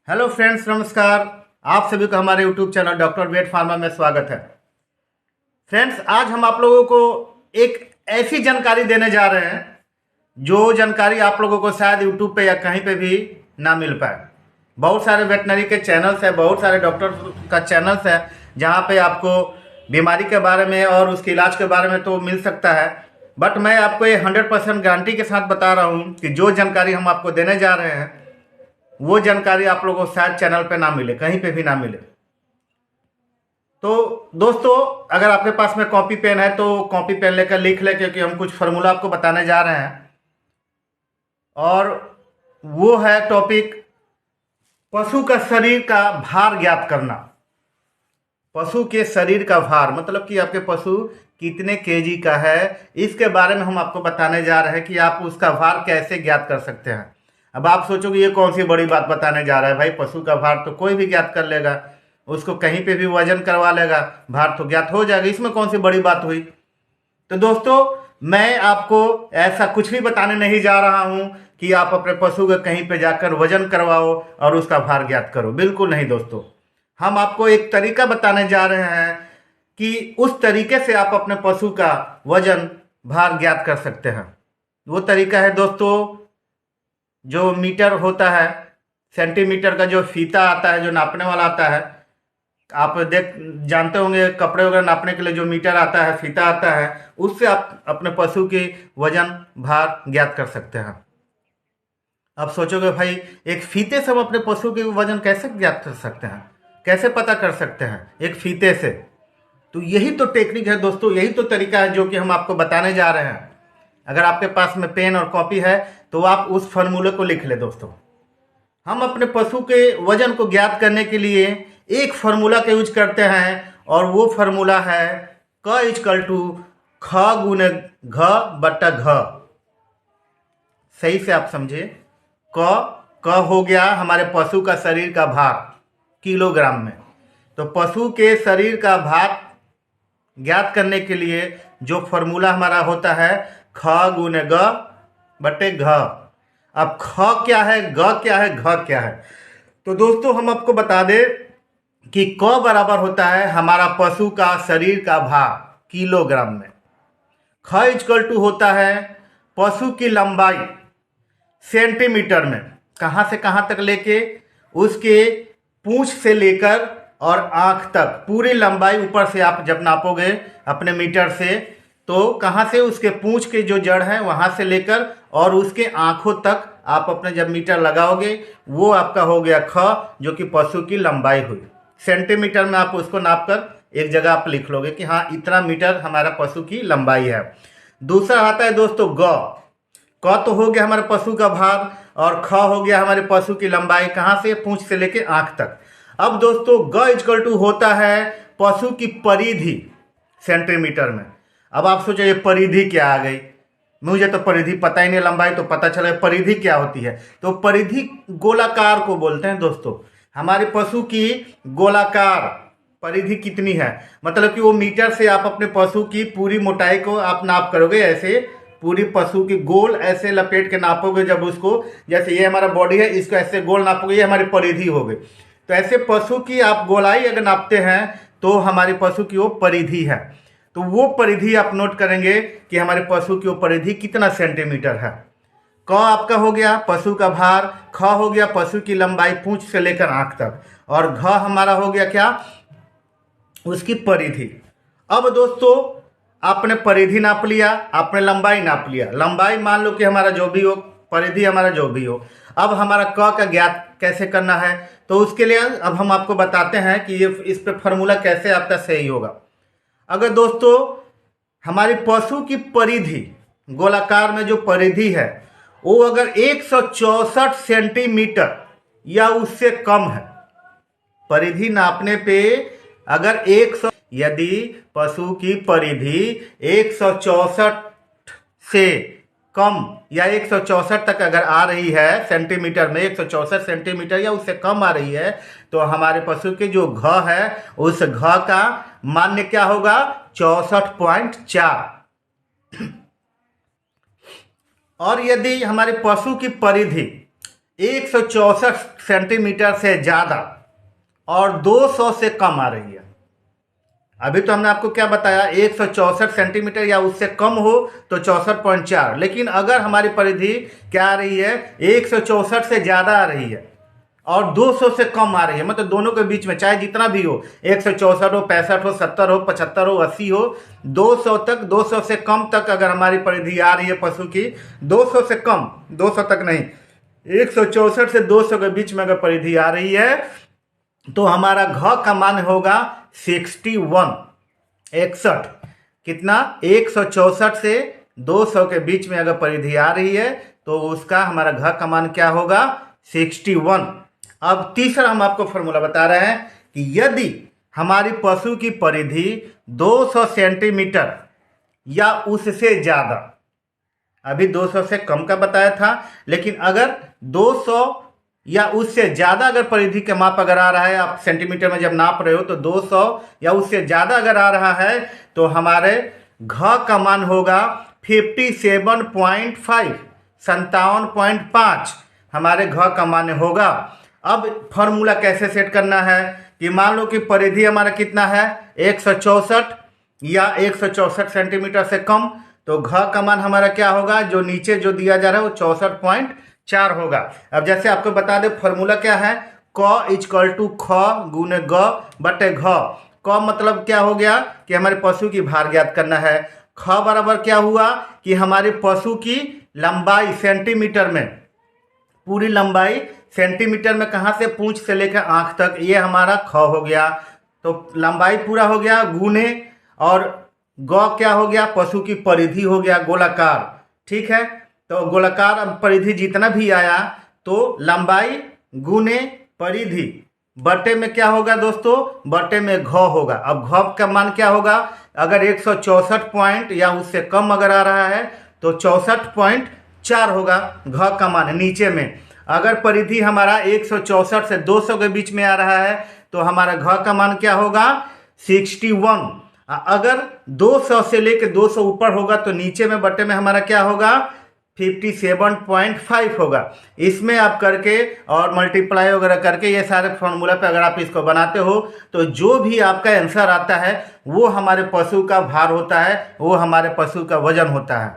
Hello friends, नमस्कार। आप सभी का हमारे YouTube channel Doctor Vet Pharma में स्वागत है। फ्रेंड्स, आज हम आप लोगों को एक ऐसी जानकारी देने जा रहे हैं जो जानकारी आप लोगों को शायद यूट्यूब पे या कहीं पे भी ना मिल पाए। बहुत सारे वेटनरी के चैनल्स हैं, बहुत सारे डॉक्टर का चैनल्स है जहाँ पे आपको बीमारी के बारे में और उसके इलाज के बारे में तो मिल सकता है, बट मैं आपको ये 100% गारंटी के साथ बता रहा हूँ कि जो जानकारी हम आपको देने जा रहे हैं वो जानकारी आप लोगों को शायद चैनल पे ना मिले, कहीं पे भी ना मिले। तो दोस्तों, अगर आपके पास में कॉपी पेन है तो कॉपी पेन लेकर लिख ले, क्योंकि हम कुछ फार्मूला आपको बताने जा रहे हैं। और वो है टॉपिक पशु का शरीर का भार ज्ञात करना। पशु के शरीर का भार मतलब कि आपके पशु कितने केजी का है, इसके बारे में हम आपको बताने जा रहे हैं कि आप उसका भार कैसे ज्ञात कर सकते हैं। अब आप सोचोगे ये कौन सी बड़ी बात बताने जा रहा है भाई, पशु का भार तो कोई भी ज्ञात कर लेगा, उसको कहीं पे भी वजन करवा लेगा, भार तो ज्ञात हो जाएगा, इसमें कौन सी बड़ी बात हुई। तो दोस्तों, मैं आपको ऐसा कुछ भी बताने नहीं जा रहा हूं कि आप अपने पशु का कहीं पे जाकर वजन करवाओ और उसका भार ज्ञात करो, बिल्कुल नहीं दोस्तों। हम आपको एक तरीका बताने जा रहे हैं कि उस तरीके से आप अपने पशु का वजन भार ज्ञात कर सकते हैं। वो तरीका है दोस्तों, जो मीटर होता है, सेंटीमीटर का जो फीता आता है, जो नापने वाला आता है, आप देख जानते होंगे कपड़े वगैरह नापने के लिए जो मीटर आता है, फीता आता है, उससे आप अपने पशु के वजन भार ज्ञात कर सकते हैं। अब सोचोगे भाई, एक फीते से हम अपने पशु के वजन कैसे ज्ञात कर सकते हैं, कैसे पता कर सकते हैं एक फीते से? तो यही तो टेक्निक है दोस्तों, यही तो तरीका है जो कि हम आपको बताने जा रहे हैं। अगर आपके पास में पेन और कॉपी है तो आप उस फॉर्मूले को लिख ले दोस्तों। हम अपने पशु के वजन को ज्ञात करने के लिए एक फार्मूला का यूज करते हैं, और वो फार्मूला है क इजकल टू ख गुने घ बट्टा घ। सही से आप समझे, क हो गया हमारे पशु का शरीर का भार किलोग्राम में। तो पशु के शरीर का भार ज्ञात करने के लिए जो फार्मूला हमारा होता है ख गुने ग बटे घ। अब ख क्या है, ग क्या है, घ क्या है? तो दोस्तों, हम आपको बता दें कि क बराबर होता है हमारा पशु का शरीर का भार किलोग्राम में। ख इजकल टू होता है पशु की लंबाई सेंटीमीटर में, कहाँ से कहाँ तक लेके, उसके पूंछ से लेकर और आंख तक पूरी लंबाई ऊपर से आप जब नापोगे अपने मीटर से, तो कहाँ से, उसके पूंछ के जो जड़ है वहाँ से लेकर और उसके आंखों तक आप अपने जब मीटर लगाओगे, वो आपका हो गया ख, जो कि पशु की लंबाई हुई। सेंटीमीटर में आप उसको नाप कर एक जगह आप लिख लोगे कि हाँ इतना मीटर हमारा पशु की लंबाई है। दूसरा आता है दोस्तों ग। क तो हो गया हमारे पशु का भार, और ख हो गया हमारे पशु की लंबाई, कहाँ से, पूंछ से लेके आंख तक। अब दोस्तों, ग इजकल टू होता है पशु की परिधि सेंटीमीटर में। अब आप सोचो ये परिधि क्या आ गई, मुझे तो परिधि पता ही नहीं, लंबाई तो पता चला, परिधि क्या होती है? तो परिधि गोलाकार को बोलते हैं दोस्तों। हमारे पशु की गोलाकार परिधि कितनी है, मतलब कि वो मीटर से आप अपने पशु की पूरी मोटाई को आप नाप करोगे, ऐसे पूरी पशु की गोल ऐसे लपेट के नापोगे। जब उसको, जैसे ये हमारा बॉडी है, इसको ऐसे गोल नापोगे, ये हमारी परिधि हो गई। तो ऐसे पशु की आप गोलाई अगर नापते हैं तो हमारे पशु की वो परिधि है। तो वो परिधि आप नोट करेंगे कि हमारे पशु की वो परिधि कितना सेंटीमीटर है। क आपका हो गया पशु का भार, ख हो गया पशु की लंबाई पूंछ से लेकर आंख तक, और घ हमारा हो गया क्या, उसकी परिधि। अब दोस्तों, आपने परिधि नाप लिया, आपने लंबाई नाप लिया, लंबाई मान लो कि हमारा जो भी हो, परिधि हमारा जो भी हो। अब हमारा क का ज्ञात कैसे करना है, तो उसके लिए अब हम आपको बताते हैं कि ये इस पे फॉर्मूला कैसे आपका सही होगा। अगर दोस्तों हमारी पशु की परिधि, गोलाकार में जो परिधि है, वो अगर 164 सेंटीमीटर या उससे कम है, परिधि नापने पे अगर 100, यदि पशु की परिधि 164 से कम या 164 तक अगर आ रही है सेंटीमीटर में, 164 सेंटीमीटर या उससे कम आ रही है, तो हमारे पशु के जो घ है उस घ का मान्य क्या होगा, 64.4। और यदि हमारे पशु की परिधि 164 सेंटीमीटर से ज़्यादा और 200 से कम आ रही है। अभी तो हमने आपको क्या बताया, 164 सेंटीमीटर या उससे कम हो तो 64.4, लेकिन अगर हमारी परिधि क्या आ रही है, 164 से ज़्यादा आ रही है और 200 से कम आ रही है, मतलब दोनों के बीच में चाहे जितना भी हो, 164 हो, 65 हो, 70 हो, 75 हो, 80 हो, 200 तक, 200 से कम तक अगर हमारी परिधि आ रही है पशु की, 200 से कम, 200 तक नहीं, 164 से 200 के बीच में अगर परिधि आ रही है तो हमारा घ का मान होगा 61, 61। कितना? 164 से 200 के बीच में अगर परिधि आ रही है तो उसका हमारा घ का मान क्या होगा? 61। अब तीसरा हम आपको फॉर्मूला बता रहे हैं कि यदि हमारी पशु की परिधि 200 सेंटीमीटर या उससे ज़्यादा, अभी 200 से कम का बताया था, लेकिन अगर 200 या उससे ज़्यादा अगर परिधि के माप अगर आ रहा है, आप सेंटीमीटर में जब नाप रहे हो तो 200 या उससे ज़्यादा अगर आ रहा है तो हमारे घ का मान होगा 57.5, 57.5 हमारे घ का मान होगा। अब फॉर्मूला कैसे सेट करना है कि मान लो कि परिधि हमारा कितना है, 164 या 164 सेंटीमीटर से कम, तो घ का मान हमारा क्या होगा, जो नीचे जो दिया जा रहा है वो 64.4 होगा। अब जैसे आपको बता दें फॉर्मूला क्या है, क इक्वल टू ख गुने ग बटे घ। क मतलब क्या हो गया कि हमारे पशु की भार ज्ञात करना है। ख बराबर क्या हुआ कि हमारे पशु की लंबाई सेंटीमीटर में, पूरी लंबाई सेंटीमीटर में, कहाँ से, पूंछ से लेकर आंख तक, ये हमारा ख हो गया। तो लंबाई पूरा हो गया, गुने, और ग क्या हो गया, पशु की परिधि हो गया गोलाकार। ठीक है, तो गोलाकार अब परिधि जितना भी आया तो लंबाई गुने परिधि बटे में क्या होगा दोस्तों, बटे में घ होगा। अब घ का मान क्या होगा, अगर 164 पॉइंट या उससे कम अगर आ रहा है तो 64.4 होगा घ का मान नीचे में। अगर परिधि हमारा 164 से 200 के बीच में आ रहा है तो हमारा घ का मान क्या होगा, 61। अगर 200 से लेकर 200 ऊपर होगा तो नीचे में बटे में हमारा क्या होगा, 57.5 होगा। इसमें आप करके और मल्टीप्लाई वगैरह करके ये सारे फॉर्मूला पे अगर आप इसको बनाते हो तो जो भी आपका आंसर आता है वो हमारे पशु का भार होता है, वो हमारे पशु का वजन होता है।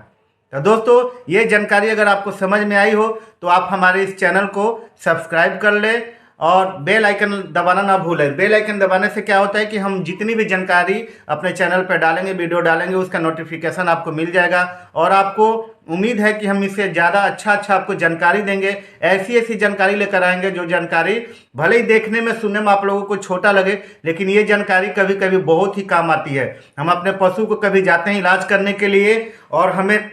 तो दोस्तों ये जानकारी अगर आपको समझ में आई हो तो आप हमारे इस चैनल को सब्सक्राइब कर ले और बेल आइकन दबाना ना भूलें। बेल आइकन दबाने से क्या होता है कि हम जितनी भी जानकारी अपने चैनल पर डालेंगे, वीडियो डालेंगे, उसका नोटिफिकेशन आपको मिल जाएगा और आपको उम्मीद है कि हम इससे ज़्यादा अच्छा आपको जानकारी देंगे। ऐसी ऐसी जानकारी लेकर आएंगे जो जानकारी भले ही देखने में, सुनने में आप लोगों को छोटा लगे, लेकिन ये जानकारी कभी कभी बहुत ही काम आती है। हम अपने पशु को कभी जाते हैं इलाज करने के लिए और हमें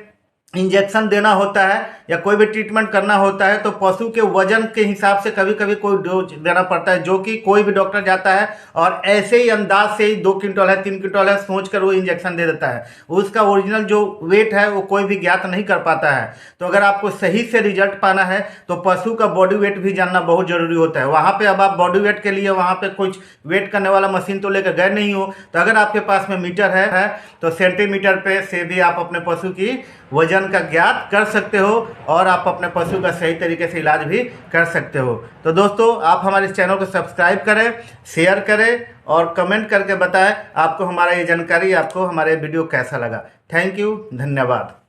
इंजेक्शन देना होता है या कोई भी ट्रीटमेंट करना होता है तो पशु के वजन के हिसाब से कभी कभी कोई डोज देना पड़ता है, जो कि कोई भी डॉक्टर जाता है और ऐसे ही अंदाज से ही 2 क्विंटल है, 3 क्विंटल है सोचकर वो इंजेक्शन दे देता है। उसका ओरिजिनल जो वेट है वो कोई भी ज्ञात नहीं कर पाता है। तो अगर आपको सही से रिजल्ट पाना है तो पशु का बॉडी वेट भी जानना बहुत जरूरी होता है। वहाँ पे अब आप बॉडी वेट के लिए वहाँ पे कुछ वेट करने वाला मशीन तो लेकर गए नहीं हो, तो अगर आपके पास में मीटर है तो सेंटीमीटर पे से भी आप अपने पशु की वजन का ज्ञात कर सकते हो और आप अपने पशु का सही तरीके से इलाज भी कर सकते हो। तो दोस्तों आप हमारे इस चैनल को सब्सक्राइब करें, शेयर करें और कमेंट करके बताएं आपको हमारा ये जानकारी, आपको हमारे वीडियो कैसा लगा। थैंक यू, धन्यवाद।